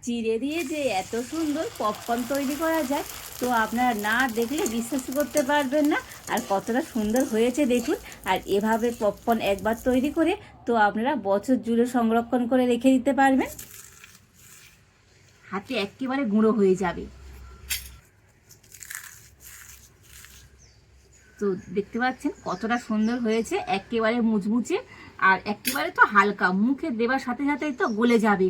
চিড়ে দিয়ে যে এত সুন্দর পপকর্ন তৈরি করা যায়, তো আপনারা না দেখলে বিশ্বাস করতে পারবেন না। আর কতটা সুন্দর হয়েছে দেখুন। আর এভাবে পপকর্ন একবার তৈরি করে তো আপনারা বছর জুড়ে সংরক্ষণ করে রেখে দিতে পারবেন। হাতে একেবারে গুঁড়ো হয়ে যাবে। তো দেখতে পাচ্ছেন কতটা সুন্দর হয়েছে, একেবারে মুচমুচে আর একেবারে তো হালকা, মুখে দেবার সাথে সাথেই তো গলে যাবে।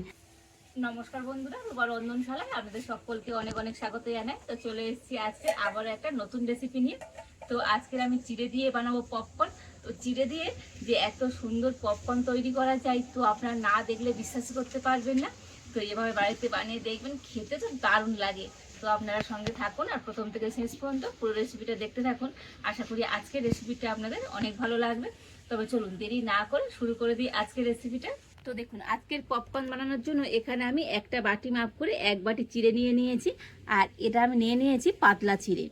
নমস্কার বন্ধুরা, রূপা রন্ধনশালায় আপনাদের সকলকে অনেক অনেক স্বাগত জানাই। তো চলে এসেছি আজকে আবার একটা নতুন রেসিপি নিয়ে। তো আজকের আমি চিড়ে দিয়ে বানাবো পপকর্ন। তো চিড়ে দিয়ে যে এত সুন্দর পপকর্ন তৈরি করা যায়, তো আপনারা না দেখলে বিশ্বাস করতে পারবেন না। তো এভাবে বাড়িতে বানিয়ে দেখবেন, খেতে তো দারুণ লাগে। তো আপনারা সঙ্গে থাকুন আর প্রথম থেকে শেষ পর্যন্ত পুরো রেসিপিটা দেখতে থাকুন। আশা করি আজকের রেসিপিটা আপনাদের অনেক ভালো লাগবে। তবে চলুন দেরি না করে শুরু করে দিই আজকের রেসিপিটা। তো দেখুন, আজকের পপকর্ন বানানোর জন্য এখানে আমি একটা বাটি মাপ করে এক বাটি চিড়ে নিয়ে নিয়েছি। আর এটা আমি নিয়ে নিয়েছি পাতলা চিড়ে।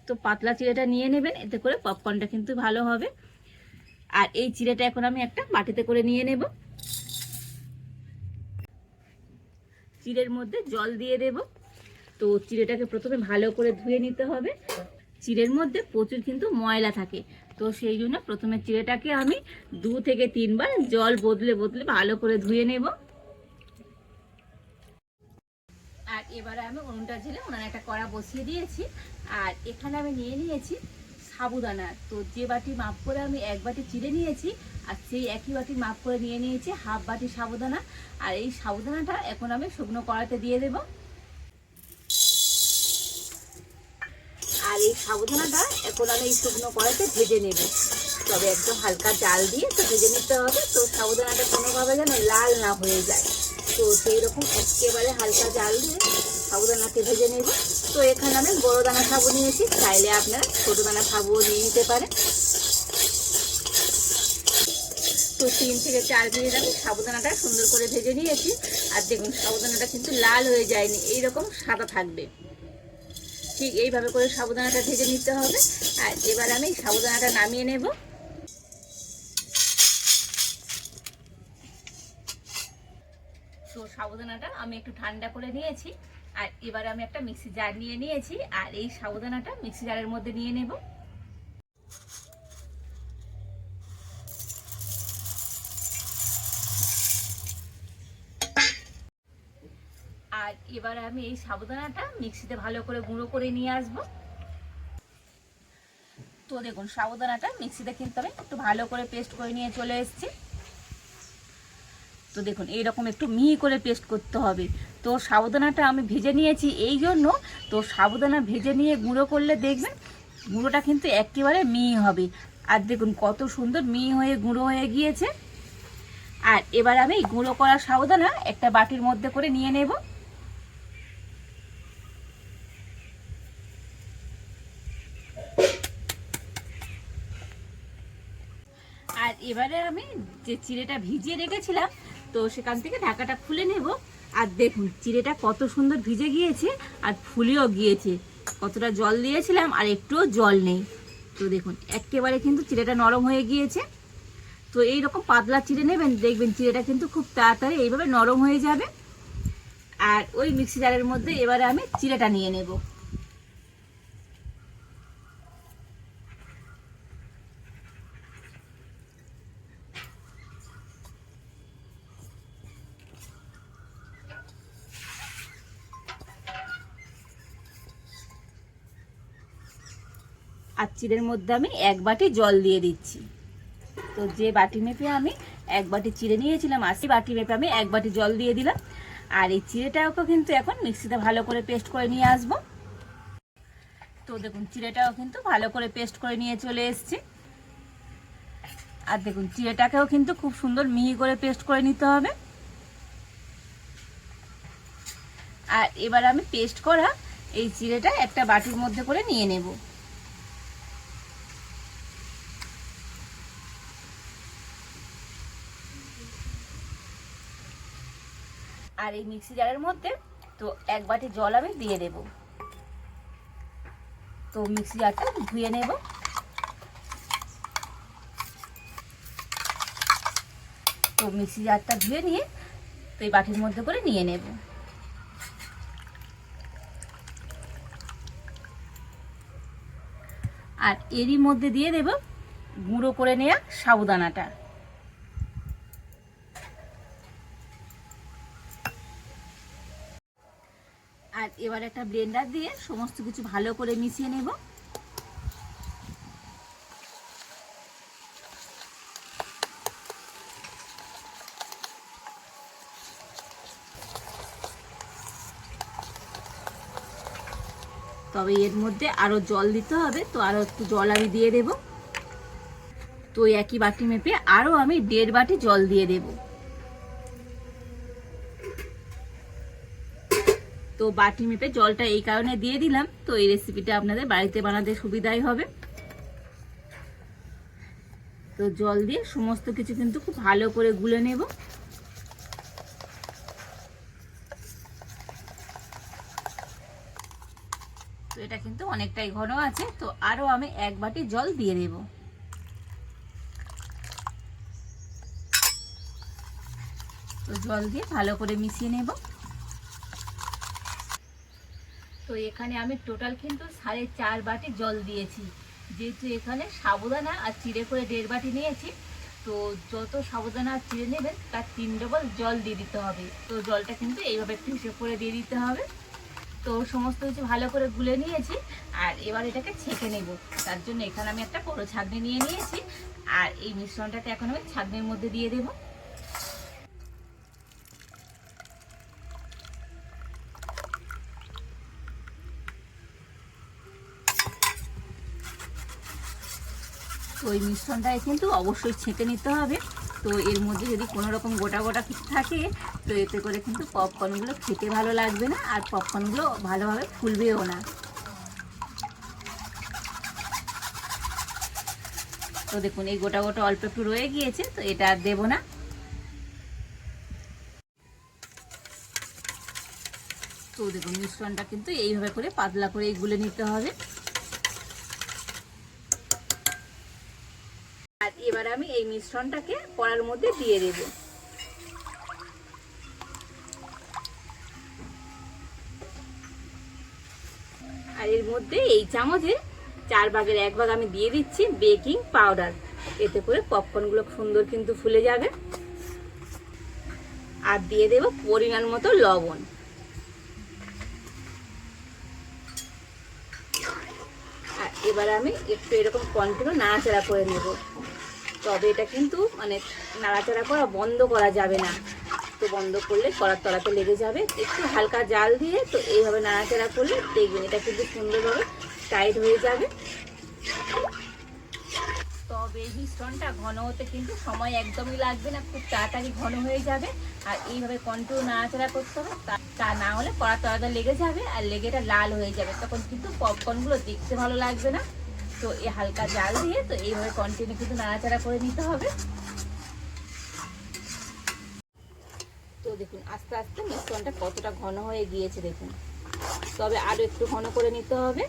তো পাতলা চিড়েটা নিয়ে নেবেন, এতে করে পপকর্নটা কিন্তু ভালো হবে। আর এই চিড়েটা এখন আমি একটা বাটিতে করে নিয়ে নেব। চিড়ের মধ্যে জল দিয়ে দেব। তো চিড়েটাকে প্রথমে ভালো করে ধুয়ে নিতে হবে। চিড়ের মধ্যে প্রচুর কিন্তু ময়লা থাকে, তো সেই জন্য প্রথমে চিড়েটাকে আমি 2 থেকে 3 বার জল বদলে বদলে ভালো করে ধুয়ে নেব। আর এবারে আমি উনুনটা ঝেলে উনানে একটা কড়া বসিয়ে দিয়েছি। আর এখানে আমি নিয়ে নিয়েছি সাবুদানা। তো যে বাটি মাপ করে আমি এক বাটি চিড়ে নিয়েছি, আর সেই একই বাটি মাপ করে নিয়ে নিয়েছি হাফ বাটি সাবুদানা। আর এই সাবুদানাটা এখন আমি শুকনো কড়াইতে দিয়ে দেব। আর এই সাবুদানাটা এখন আমি এই শুকনো কড়াইতে ভেজে নেব। তবে একদম হালকা জাল দিয়ে তো ভেজে নিতে হবে। তো সাবুদানাটা কোনোভাবে যেন লাল না হয়ে যায়, তো সেই রকম একেবারে হালকা জাল দিয়ে সাবুদানাকে ভেজে নেব। তো এখানে আমি বড় দানা সাবু নিয়েছি, চাইলে আপনারা ছোটো দানা সাবুও নিয়ে নিতে পারেন। তো 3 থেকে 4 মিনিট আমি সাবুদানাটা সুন্দর করে ভেজে নিয়েছি। আর দেখুন, সাবুদানাটা কিন্তু লাল হয়ে যায়নি, এইরকম সাদা থাকবে। ঠিক এইভাবে করে সাবুদানাটা ভেজে নিতে হবে। আর এবার আমি সাবুদানাটা নামিয়ে নেব। তো সাবুদানাটা আমি একটু ঠান্ডা করে নিয়েছি। আর এবার আমি একটা মিক্সি জার নিয়ে নিয়েছি। আর এই সাবুদানাটা মিক্সি জারের মধ্যে নিয়ে নেব। আর এবার আমি এই সাবুদানাটা মিক্সিতে ভালো করে গুঁড়ো করে নিয়ে আসব। তো দেখুন, সাবুদানাটা মিক্সিতে কিন্তু আমি একটু ভালো করে পেস্ট করে নিয়ে চলে এসেছি। তো দেখুন, এইরকম একটু মিহি করে পেস্ট করতে হবে। তো সাবুদানাটা আমি ভেজে নিয়েছি এই জন্য। তো সাবুদানা ভেজে নিয়ে গুঁড়ো করলে দেখবেন গুঁড়োটা কিন্তু একেবারে মিহি হবে। আর দেখুন কত সুন্দর মিহি হয়ে গুঁড়ো হয়ে গিয়েছে। আর এবার আমি গুঁড়ো করা সাবুদানা একটা বাটির মধ্যে করে নিয়ে নেব। আর এবারে আমি যে চিড়েটা ভিজিয়ে রেখেছিলাম, তো সেখান থেকে ঢাকাটা খুলে নেব। আর দেখুন, চিড়েটা কত সুন্দর ভিজে গিয়েছে আর ফুলেও গিয়েছে। কতটা জল দিয়েছিলাম আর একটুও জল নেই। তো দেখুন, একেবারে কিন্তু চিড়েটা নরম হয়ে গিয়েছে। তো এইরকম পাতলা চিড়ে নেবেন, দেখবেন চিড়েটা কিন্তু খুব তাড়াতাড়ি এইভাবে নরম হয়ে যাবে। আর ওই মিক্সি জারের মধ্যে এবারে আমি চিড়েটা নিয়ে নেব। আর চিড়ের মধ্যে আমি এক বাটি জল দিয়ে দিচ্ছি। তো যে বাটি মেপে আমি এক বাটি চিড়ে নিয়েছিলাম, আর সেই বাটি মেপে আমি এক বাটি জল দিয়ে দিলাম। আর এই চিড়েটাকে কিন্তু এখন মিক্সিতে ভালো করে পেস্ট করে নিয়ে আসব। তো দেখুন, চিড়েটাও কিন্তু ভালো করে পেস্ট করে নিয়ে চলে এসেছি। আর দেখুন, চিড়েটাকেও কিন্তু খুব সুন্দর মিহি করে পেস্ট করে নিতে হবে। আর এবার আমি পেস্ট করা এই চিড়েটা একটা বাটির মধ্যে করে নিয়ে নেব। আর এই মিক্সি জারের মধ্যে তো এক বাটি জল আমি দিয়ে দেব। তো মিক্সি জারটা ধুয়ে নেব। তো মিক্সি জারটা ধুয়ে নিয়ে তো এই বাটির মধ্যে করে নিয়ে নেব। আর এরই মধ্যে দিয়ে দেব গুঁড়ো করে নেওয়া সাবুদানাটা। আর এবার একটা ব্লেন্ডার দিয়ে সমস্ত কিছু ভালো করে মিশিয়ে নেব। তবে এর মধ্যে আরো জল দিতে হবে, তো আরো একটু জল আমি দিয়ে দেব। তো একই বাটি মেপে আরো আমি 1.5 বাটি জল দিয়ে দেব। তো বাটি মেপে জলটা এই কারণে দিয়ে দিলাম, তো এই রেসিপিটা আপনাদের বাড়িতে বানাতে সুবিধাই হবে। তো জল দিয়ে সমস্ত কিছু কিন্তু খুব ভালো করে গুলে নেব। তো এটা কিন্তু অনেকটাই ঘন আছে, তো আরো আমি 1 বাটি জল দিয়ে দেব। তো জল দিয়ে ভালো করে মিশিয়ে নেব। তো এখানে আমি টোটাল কিন্তু 4.5 বাটি জল দিয়েছি, যেহেতু এখানে সাবুদানা আর চিড়ে করে 1.5 বাটি নিয়েছি। তো যত সাবুদানা আর চিড়ে নেবেন তার 3 ডবল জল দিয়ে দিতে হবে। তো জলটা কিন্তু এইভাবে একটু হিসেব করে দিয়ে দিতে হবে। তো সমস্ত কিছু ভালো করে গুলে নিয়েছি, আর এবার এটাকে ছেঁকে নেব। তার জন্য এখানে আমি একটা বড় ছাঁকনি নিয়ে নিয়েছি, আর এই মিশ্রণটাকে এখন আমি ছাঁকনির মধ্যে দিয়ে দেবো। তো এই মিশ্রণটাকে কিন্তু অবশ্যই ছেঁকে নিতে হবে। তো এর মধ্যে যদি কোনো রকম গোটা গোটা কিছু থাকে, তো এতে করে কিন্তু পপকর্নগুলো খেতে ভালো লাগবে না, আর পপকর্নগুলো ভালোভাবে ফুলবেও না। তো দেখুন এই গোটা গোটা অল্প একটু রয়ে গিয়েছে, তো এটা আর দেবো না। তো দেখুন মিশ্রণটা কিন্তু এইভাবে করে পাতলা করে গুলে নিতে হবে। আর এবার আমি এই মিশ্রণটাকে কড়ার মধ্যে দিয়ে দেব। আর এর মধ্যে এই চামচে 4 ভাগের 1 ভাগ আমি দিয়ে দিচ্ছি বেকিং পাউডার। এতে করে পপকর্নগুলো সুন্দর কিন্তু ফুলে যাবে। আর দিয়ে দেব পরিমাণ মতো লবণ। আর এবার আমি একটু এরকম কন্টিনিউ নাড়াচাড়া করে নেব। তবে এটা কিন্তু মানে নাড়াচাড়া করা বন্ধ করা যাবে না, তো বন্ধ করলে কড়ার তলাতে লেগে যাবে। একটু হালকা জাল দিয়ে তো এইভাবে নাড়াচাড়া করলে দেখবেন এটা কিন্তু সুন্দরভাবে টাইট হয়ে যাবে। তবে এই মিশ্রণটা ঘন হতে কিন্তু সময় একদমই লাগবে না, খুব তাড়াতাড়ি ঘন হয়ে যাবে। আর এইভাবে কন্টিনিউ নাড়াচাড়া করতে হবে, তা না হলে কড়ার তলাতে লেগে যাবে আর লেগে এটা লাল হয়ে যাবে, তখন কিন্তু পপকর্নগুলো দেখতে ভালো লাগবে না। তো এই হালকা জাল দিয়ে তো এইভাবে কন্টিনিউ কিন্তু নাড়াচাড়া করে নিতে হবে। তো দেখুন আস্তে আস্তে মিশ্রণটা কতটা ঘন হয়ে গিয়েছে দেখুন, তবে আরো একটু ঘন করে নিতে হবে।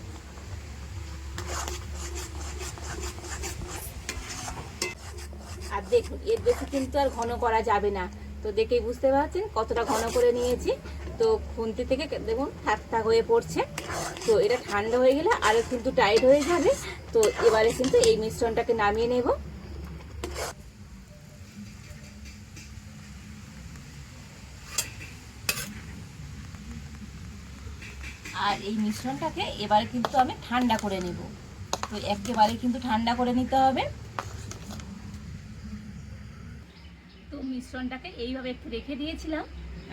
আর দেখুন এর বেশি কিন্তু আর ঘন করা যাবে না, তো দেখেই বুঝতে পারছেন কতটা ঘন করে নিয়েছি। তো খুন্তি থেকে দেখুন থাক থাক হয়ে পড়ছে। তো এটা ঠান্ডা হয়ে গেলে আরো কিন্তু টাইট হয়ে যাবে। তো এবারে কিন্তু এই মিশ্রণটাকে নামিয়ে নেব। আর এই মিশ্রণটাকে এবারে কিন্তু আমি ঠান্ডা করে নেব। তো একেবারে কিন্তু ঠান্ডা করে নিতে হবে। তো মিশ্রণটাকে এইভাবে একটু রেখে দিয়েছিলাম,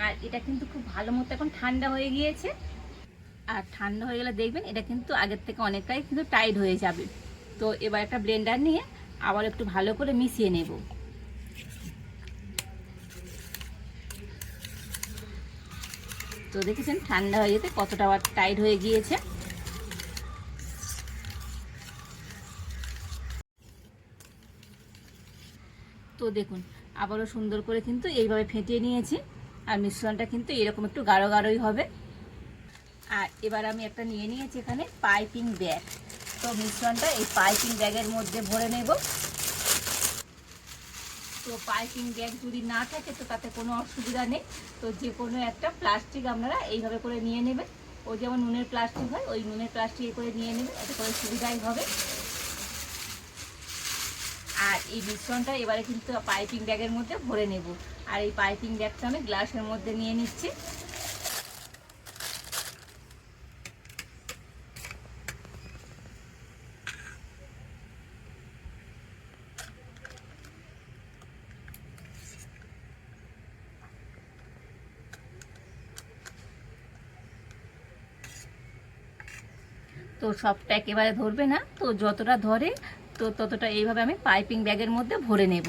আর এটা কিন্তু খুব ভালো মতো এখন ঠান্ডা হয়ে গিয়েছে। আর ঠান্ডা হয়ে গেলে দেখবেন এটা কিন্তু আগের থেকে অনেকটাই কিন্তু টাইট হয়ে যাবে। তো এবার একটা ব্লেন্ডার নিয়ে আবার একটু ভালো করে মিশিয়ে নেব। তো দেখেছেন ঠান্ডা হয়ে যেতে কতটা আবার টাইট হয়ে গিয়েছে। তো দেখুন আবারও সুন্দর করে কিন্তু এইভাবে ফেটিয়ে নিয়েছি, আর মিশ্রণটা কিন্তু এরকম একটু গাঢ় গাঢ়ই হবে। আর এবার আমি একটা নিয়ে নিয়েছি এখানে পাইপিং ব্যাগ। তো মিশ্রণটা এই পাইপিং ব্যাগের মধ্যে ভরে নেব। তো পাইপিং ব্যাগ যদি না থাকে তো তাতে কোনো অসুবিধা নেই, তো যে কোনো একটা প্লাস্টিক আপনারা এইভাবে করে নিয়ে নেবেন। ও যেমন নুনের প্লাস্টিক হয়, ওই নুনের প্লাস্টিক করে নিয়ে নেবেন, এতে করে সুবিধাই হবে। আর এই মিশ্রণটা এবারে কিন্তু পাইপিং ব্যাগের মধ্যে ভরে নেব। আর এই পাইপিং ব্যাগটা আমি গ্লাসের মধ্যে নিয়ে নিচ্ছি। তো সবটা একেবারে ধরবে না, তো যতটা ধরে তো ততটা এইভাবে আমি পাইপিং ব্যাগের মধ্যে ভরে নেব।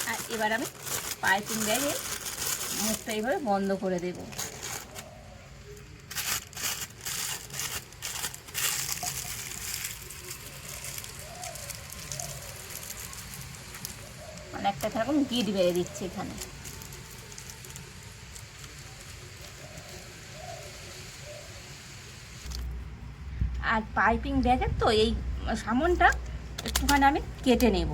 আর এবার আমি পাইপিং ব্যাগের মুখটা এইভাবে বন্ধ করে দেব। মানে একটা এরকম গিট বেড়ে দিচ্ছি এখানে। আর পাইপিং ব্যাগের তো এই সামনটা একটুখানি আমি কেটে নেব।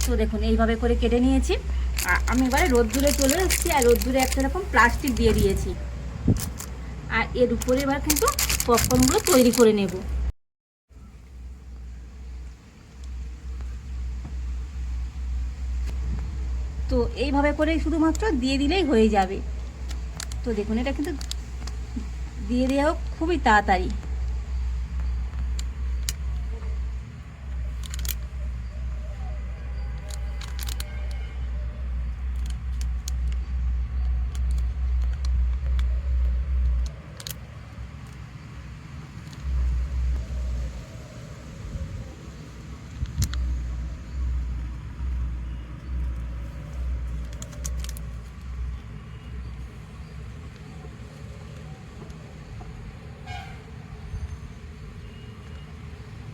তো দেখুন এইভাবে করে কেটে নিয়েছি। আমি এবারে রোদ্দুরে চলে এসেছি, আর রোদ্দুরে একটা রকম প্লাস্টিক দিয়ে দিয়েছি। আর এর উপরে এবার কিন্তু পপকর্নগুলো তৈরি করে নেব। তো এইভাবে করে শুধুমাত্র দিয়ে দিলেই হয়ে যাবে। তো দেখুন এটা কিন্তু দিয়ে দেওয়া খুবই তাড়াতাড়ি।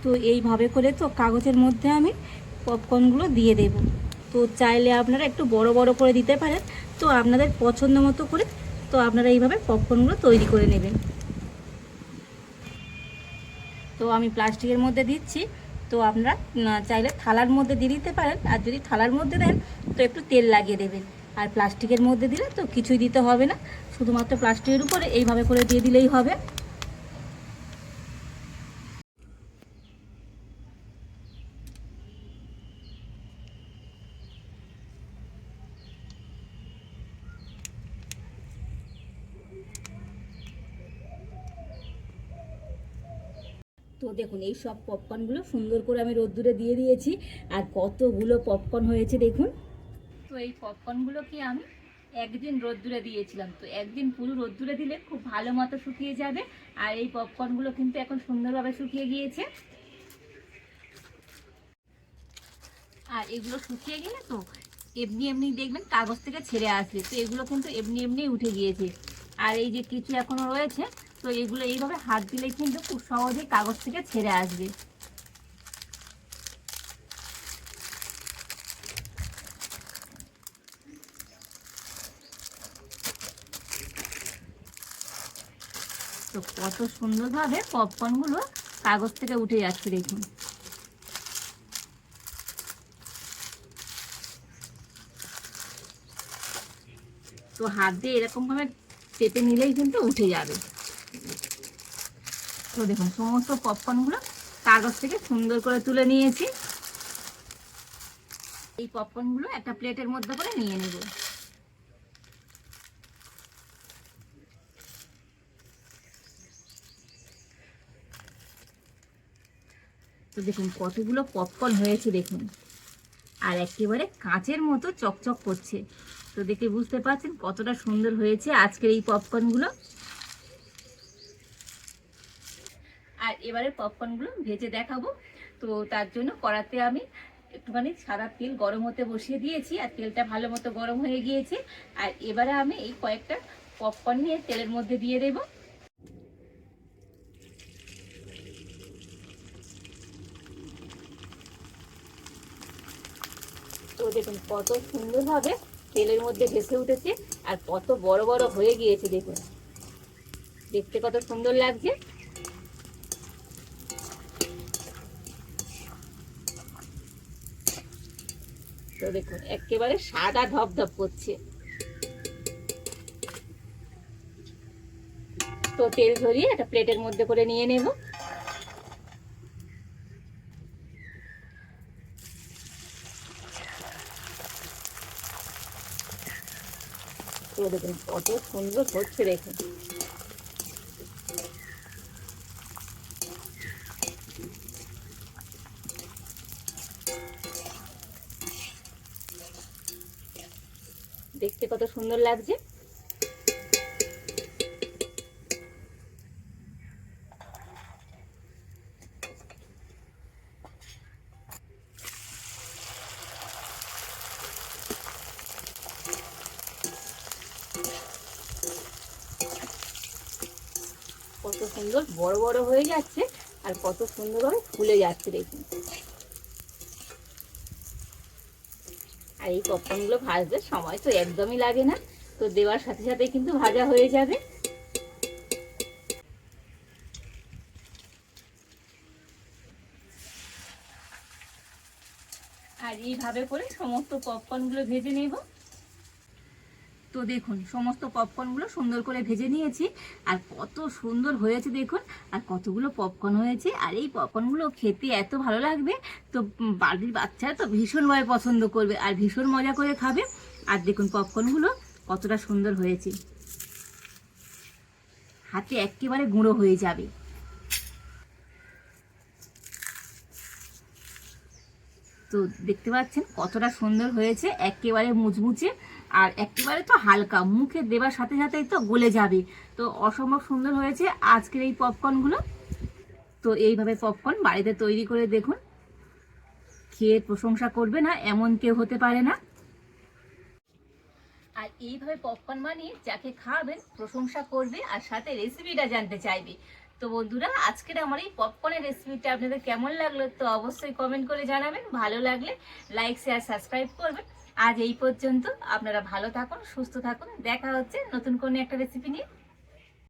তো এইভাবে করে তো কাগজের মধ্যে আমি পপকর্নগুলো দিয়ে দেব। তো চাইলে আপনারা একটু বড় বড় করে দিতে পারেন, তো আপনাদের পছন্দ মতো করে তো আপনারা এইভাবে পপকর্নগুলো তৈরি করে নেবেন। তো আমি প্লাস্টিকের মধ্যে দিচ্ছি, তো আপনারা চাইলে থালার মধ্যে দিয়ে দিতে পারেন। আর যদি থালার মধ্যে দেন তো একটু তেল লাগিয়ে দেবেন। আর প্লাস্টিকের মধ্যে দিলে তো কিছুই দিতে হবে না, শুধুমাত্র প্লাস্টিকের উপরে এইভাবে করে দিয়ে দিলেই হবে। তো দেখুন এই সব পপকর্নগুলো সুন্দর করে আমি রোদ্দুরে দিয়ে দিয়েছি। আর কতগুলো পপকর্ন হয়েছে দেখুন। তো এই পপকর্নগুলোকে আমি একদিন রোদ্দুরে দিয়েছিলাম। তো একদিন পুরো রোদ্দুরে দিলে খুব ভালো মতো শুকিয়ে যাবে। আর এই পপকর্নগুলো কিন্তু এখন সুন্দরভাবে শুকিয়ে গিয়েছে। আর এগুলো শুকিয়ে গেলে তো এমনি এমনি দেখবেন কাগজ থেকে ছেড়ে আসবে। তো এগুলো কিন্তু এমনি এমনি উঠে গিয়েছে। আর এই যে কিছু এখনো রয়েছে, তো এগুলো এইভাবে হাত দিলে কিন্তু খুব সহজেই কাগজ থেকে ছেড়ে আসবে। তো কত সুন্দরভাবে পপকর্নগুলো কাগজ থেকে উঠে যাচ্ছে দেখুন। তো হাত দিয়ে এরকম ভাবে চেপে নিলেই কিন্তু উঠে যাবে। তো দেখুন সমস্ত পপকর্নগুলো কাগজ থেকে সুন্দর করে তুলে নিয়েছি। এই পপকর্নগুলো একটা প্লেটের মধ্যে করে নিয়ে নেব। তো দেখুন কতগুলো পপকর্ন হয়েছে দেখুন। আর একেবারে কাঁচের মতো চকচক করছে। তো দেখে বুঝতে পারছেন কতটা সুন্দর হয়েছে আজকের এই পপকর্নগুলো। আর এবারে পপকর্নগুলো ভেজে দেখাবো। তো তার জন্য কড়াতে আমি একটুখানি সাদা তেল গরম হতে বসিয়ে দিয়েছি। আর তেলটা ভালো মতো গরম হয়ে গিয়েছে। আর এবারে আমি এই কয়েকটা পপকর্ন নিয়ে তেলের মধ্যে দিয়ে দেব। তো দেখুন কত সুন্দরভাবে তেলের মধ্যে ভেসে উঠেছে। আর কত বড় বড় হয়ে গিয়েছে দেখুন, দেখতে কত সুন্দর লাগছে। তো দেখুন একেবারে সাদা ধপধপ করছে। তো তেল ঝরিয়ে একটা প্লেটের মধ্যে করে নিয়ে নেব। তো দেখুন কত সুন্দর হচ্ছে দেখুন। দেখতে কত সুন্দর লাগছে। কত সুন্দর বড় বড় হয়ে যাচ্ছে আর কত সুন্দরভাবে ফুলে যাচ্ছে দেখুন। আর এই পপকর্নগুলো ভাজতে সময় তো একদমই লাগে না, তো দেওয়ার সাথে সাথে কিন্তু ভাজা হয়ে যাবে। আর এইভাবে করে সমস্ত পপকর্নগুলো ভেজে নেব। তো দেখুন সমস্ত পপকর্নগুলো সুন্দর করে ভেজে নিয়েছি আর কত সুন্দর হয়েছে দেখুন। আর কতগুলো পপকর্ন হয়েছে আর এই পপকর্নগুলো খেতে এত ভালো লাগবে। তো বাড়ির বাচ্চারা তো ভীষণভাবে পছন্দ করবে আর ভীষণ মজা করে খাবে। আর দেখুন পপকর্নগুলো কতটা সুন্দর হয়েছে, হাতে একেবারে গুঁড়ো হয়ে যাবে। তো দেখতে পাচ্ছেন কতটা সুন্দর হয়েছে, একেবারে মুচমুচে আর একেবারে তো হালকা, মুখে দেবার সাথে সাথেই তো গলে যাবে। তো অসম্ভব সুন্দর হয়েছে আজকের এই পপকর্নগুলো। তো এইভাবে পপকর্ন বাড়িতে তৈরি করে দেখুন, খেয়ে প্রশংসা করবে না এমন কেউ হতে পারে না। আর এইভাবে পপকর্ন বানিয়ে যাকে খাওয়াবেন প্রশংসা করবে আর সাথে রেসিপিটা জানতে চাইবে। তো বন্ধুরা আজকের আমার এই পপকর্নের রেসিপিটা আপনাদের কেমন লাগলো তো অবশ্যই কমেন্ট করে জানাবেন। ভালো লাগলে লাইক শেয়ার সাবস্ক্রাইব করবেন। আজ এই পর্যন্ত, আপনারা ভালো থাকুন, সুস্থ থাকুন, দেখা হচ্ছে নতুন কোনো একটা রেসিপি নিয়ে।